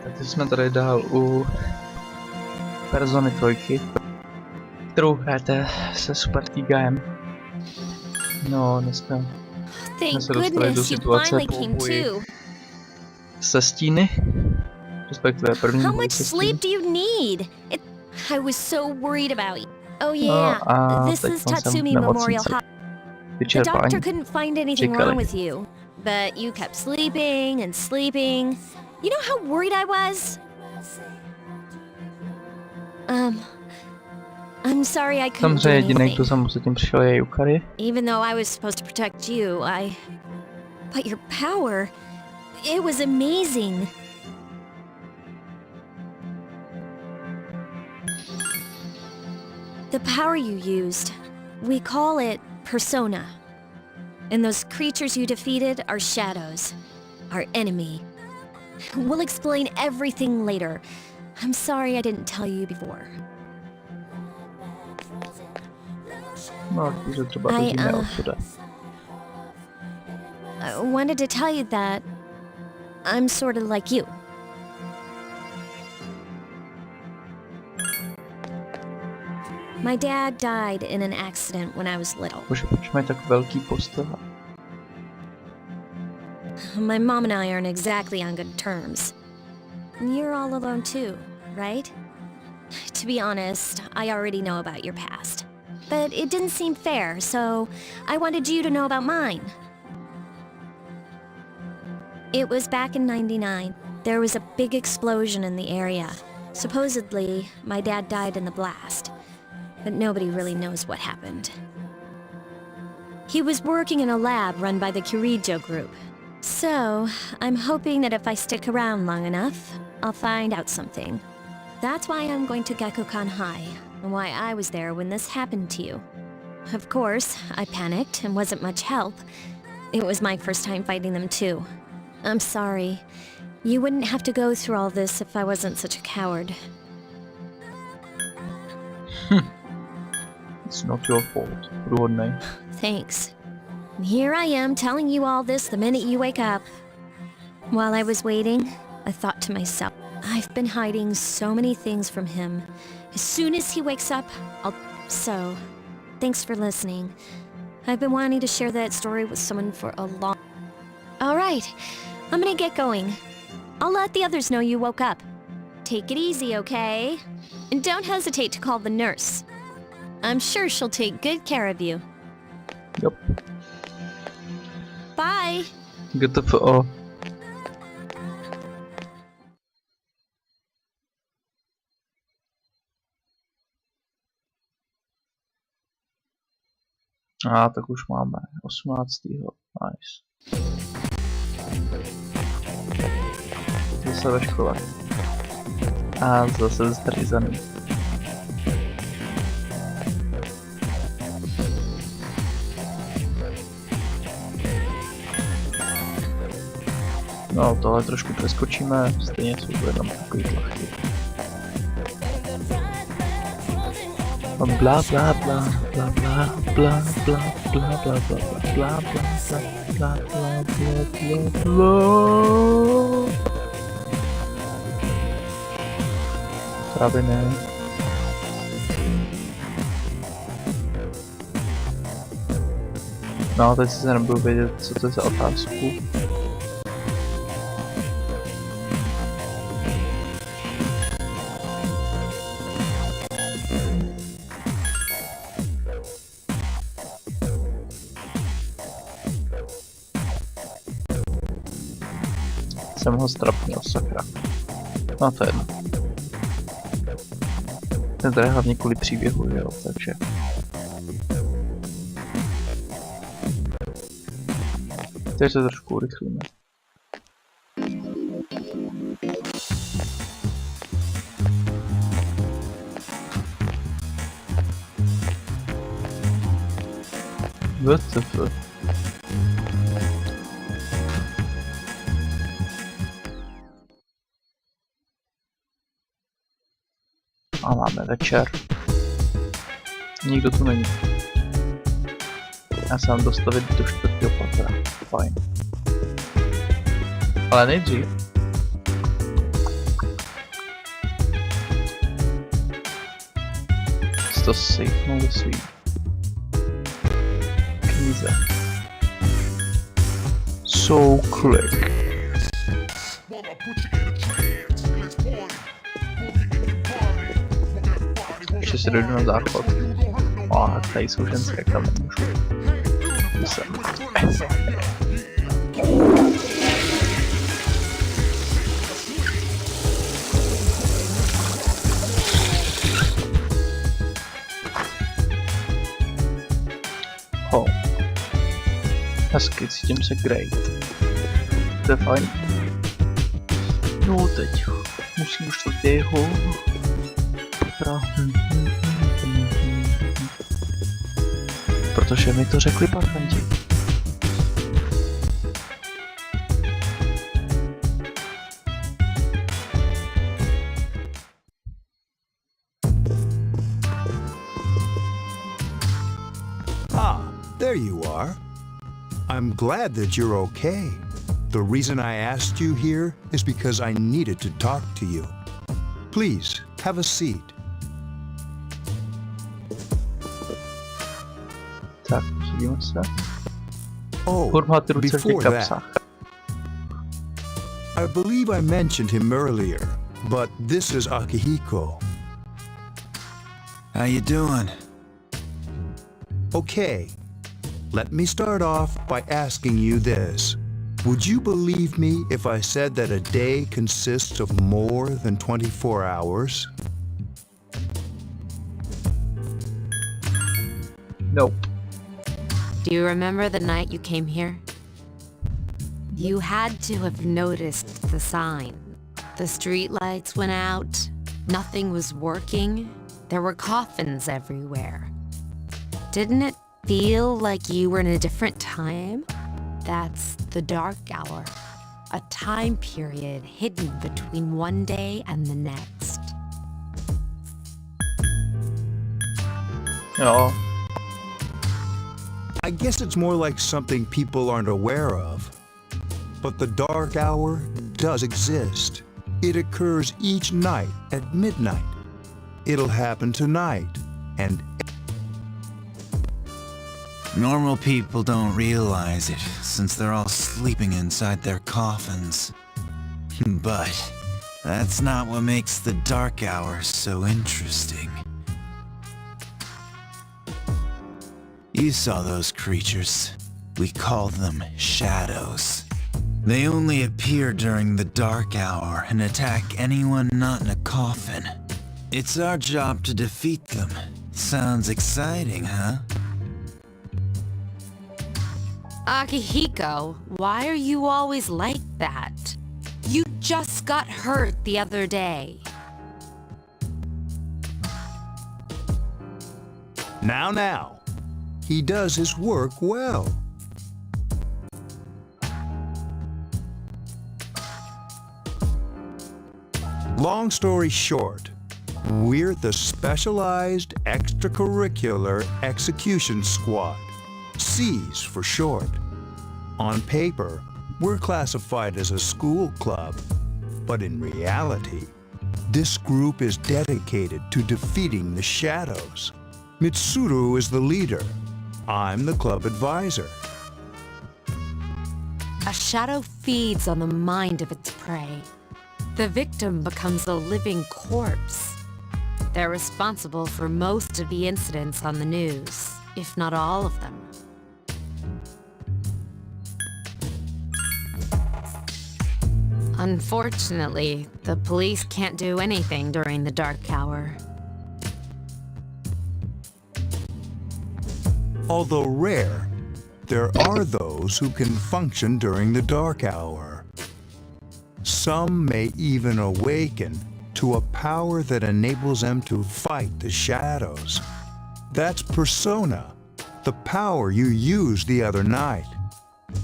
Tak jsme tady dál u Persony 3, kterou hrajete se SuperTeaGuyem. No, dneska jsme se dostali do situace po boji se stíny, respektive první boj se stíny. No a teď jsem v nemocnici. Vyčerpání. Čekali. But you kept sleeping and sleeping. You know how worried I was? I'm sorry I couldn't do Samozřejmě jediný, kdo anything. jsem se tím přišel, je Yukari. Even though I was supposed to protect you, But your power, it was amazing. The power you used, we call it persona. And those creatures you defeated are shadows, our enemy. We'll explain everything later. I'm sorry I didn't tell you before. No, že třeba dozvíme odsuda. I wanted to tell you that I'm sort of like you. My dad died in an accident when I was little. Bože, proč mají tak velký postel? My mom and I aren't exactly on good terms. You're all alone too, right? To be honest, I already know about your past. But it didn't seem fair, so I wanted you to know about mine. It was back in '99. There was a big explosion in the area. Supposedly, my dad died in the blast. But nobody really knows what happened. He was working in a lab run by the Kirijo group. So, I'm hoping that if I stick around long enough, I'll find out something. That's why I'm going to Gekukan High, and why I was there when this happened to you. Of course, I panicked and wasn't much help. It was my first time fighting them too. I'm sorry. You wouldn't have to go through all this if I wasn't such a coward. It's not your fault. Průhodnej. Thanks. Here I am telling you all this the minute you wake up. While I was waiting, I thought to myself, I've been hiding so many things from him. As soon as he wakes up, So, thanks for listening. I've been wanting to share that story with someone for a long... Alright, I'm gonna get going. I'll let the others know you woke up. Take it easy, okay? And don't hesitate to call the nurse. I'm sure she'll take good care of you. Yep. Bye! GTFO. Tak už máme 18. Nice. Zase ve škole. A zase zdrýzaný. No, tohle trošku přeskočíme, stejně jsou to jenom takový tlachy. Bla bla bla bla bla bla bla bla bla bla bla bla bla bla bla bla. Právě ne. No, teď si nebudu vědět, co to je za otázku. Jsem ho strapnil, sakra. No to je jedno. Ten tady hlavně kvůli příběhu, jo, takže... Teď se trošku urychlíme. WTF. A máme večer. Nikdo tu není. Já se mám dostavit do 4. patra. Fajn. Ale nejdřív to sejpnou ve svý knize. Click. Ještě si dojdu na záchod. A tady jsou ženské, kam nemůžu. Hezky, cítím se great. To je fajn. No teď musím už čtvrtého. Protože mi to řekli parchanti. There you are. I'm glad that you're okay. The reason I asked you here is because I needed to talk to you. Please, have a seat. Tak, sedíme se. Oh, before that, I believe I mentioned him earlier, but this is Akihiko. How you doing? Okay. Let me start off by asking you this. Would you believe me if I said that a day consists of more than 24 hours? Nope. Do you remember the night you came here? You had to have noticed the sign. The street lights went out, nothing was working, there were coffins everywhere. Didn't it feel like you were in a different time? That's the dark hour, a time period hidden between one day and the next. Oh. I guess it's more like something people aren't aware of. But the dark hour does exist. It occurs each night at midnight. It'll happen tonight, and Normal people don't realize it, since they're all sleeping inside their coffins. But that's not what makes the dark hour so interesting. You saw those creatures. We call them shadows. They only appear during the dark hour and attack anyone not in a coffin. It's our job to defeat them. Sounds exciting, huh? Akihiko, why are you always like that? You just got hurt the other day. Now. He does his work well. Long story short, we're the Specialized Extracurricular Execution Squad, SEAS for short. On paper, we're classified as a school club, but in reality, this group is dedicated to defeating the shadows. Mitsuru is the leader. I'm the club advisor. A shadow feeds on the mind of its prey. The victim becomes a living corpse. They're responsible for most of the incidents on the news, if not all of them. Unfortunately, the police can't do anything during the dark hour. Although rare, there are those who can function during the dark hour. Some may even awaken to a power that enables them to fight the shadows. That's persona, the power you used the other night.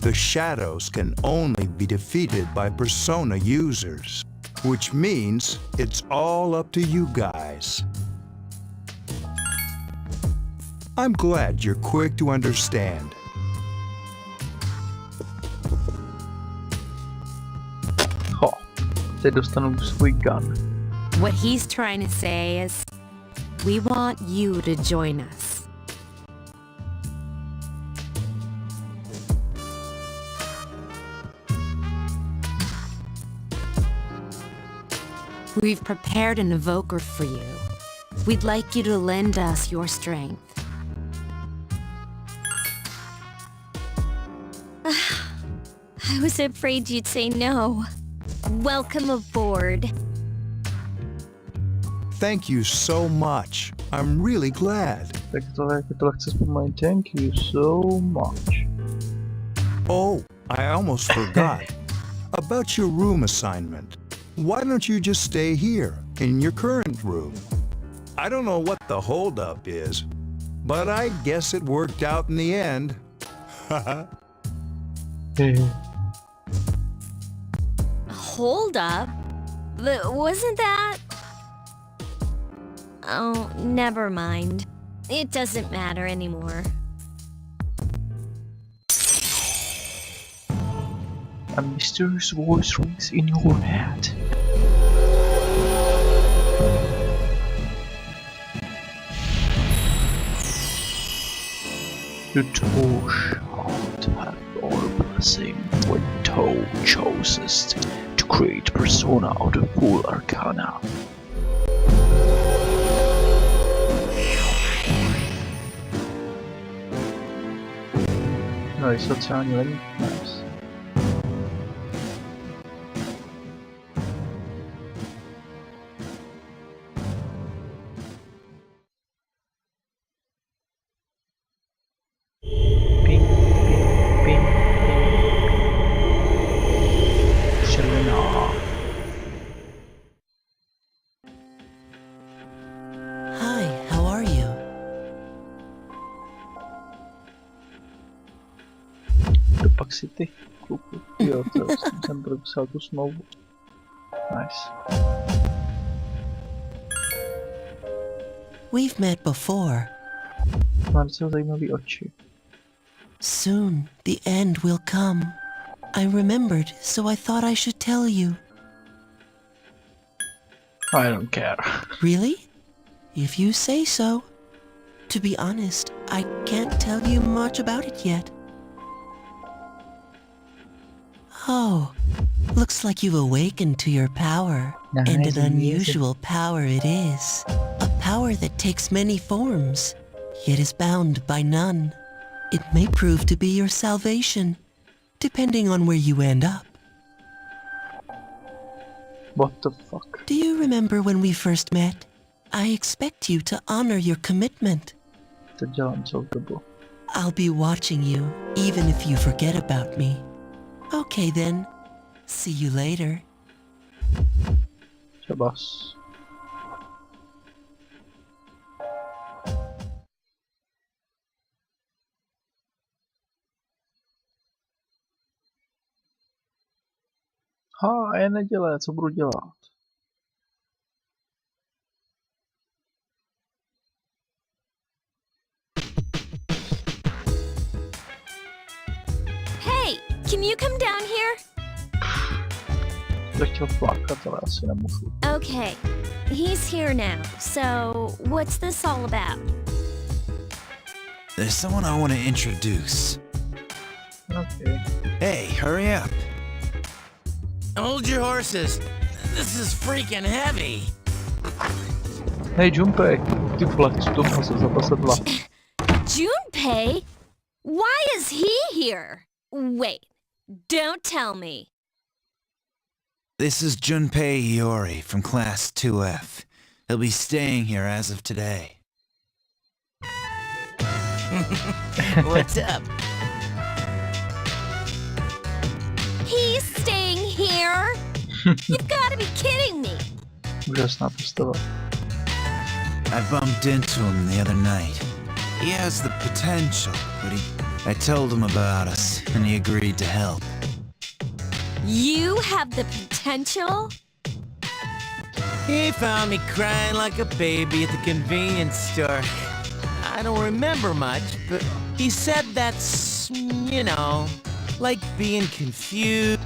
The shadows can only be defeated by persona users, which means it's all up to you guys. I'm glad you're quick to understand. Teď dostanu svůj gun. What he's trying to say is, We want you to join us. We've prepared an evoker for you. We'd like you to lend us your strength. I was afraid you'd say no. Welcome aboard. Thank you so much. I'm really glad. Tak to chci vzpomenout. Thank you so much. Oh, I almost forgot. About your room assignment. Why don't you just stay here, in your current room? I don't know what the holdup is, but I guess it worked out in the end. Hold up. Wasn't that... Oh, never mind. It doesn't matter anymore. A mysterious voice rings in your head. The Tosh heart had all blessing when Toe chooses to create persona of the full arcana. No, it's sociální link. Nice. Ping, ping, ping, ping. Selena. Hi, how are you? Do pak si ty, kluku. Jo, to jsem podepsal tu smlouvu. Nice. We've met before. Má docela zajímavý oči. Soon, the end will come. I remembered, so I thought I should tell you. I don't care. Really? If you say so. To be honest, I can't tell you much about it yet. Oh, looks like you've awakened to your power. Nice, And an amazing. unusual power it is. A power that takes many forms, yet is bound by none. It may prove to be your salvation, depending on where you end up. What the fuck? Do you remember when we first met? I expect you to honor your commitment. To dělám celou dobu. I'll be watching you, even if you forget about me. Okay then. See you later. Třebas. Je neděle, co budu dělat? Hey, can you come down here? Bych chtěl plakat, ale asi nemůžu. Okay, he's here now. So, what's this all about? There's someone I want to introduce. Okay. Hey, hurry up. Hold your horses. This is freaking heavy. Hej, Junpei, ty vole, co to má se zapasedla? Junpei? Why is he here? Wait, don't tell me. This is Junpei Iori from Class 2F. He'll be staying here as of today. What's up? He's staying here? You've got to be kidding me. Úžasná postava. I bumped into him the other night. He has the potential, but I told him about us, and he agreed to help. You have the potential? He found me crying like a baby at the convenience store. I don't remember much, but he said that's, you know, like being confused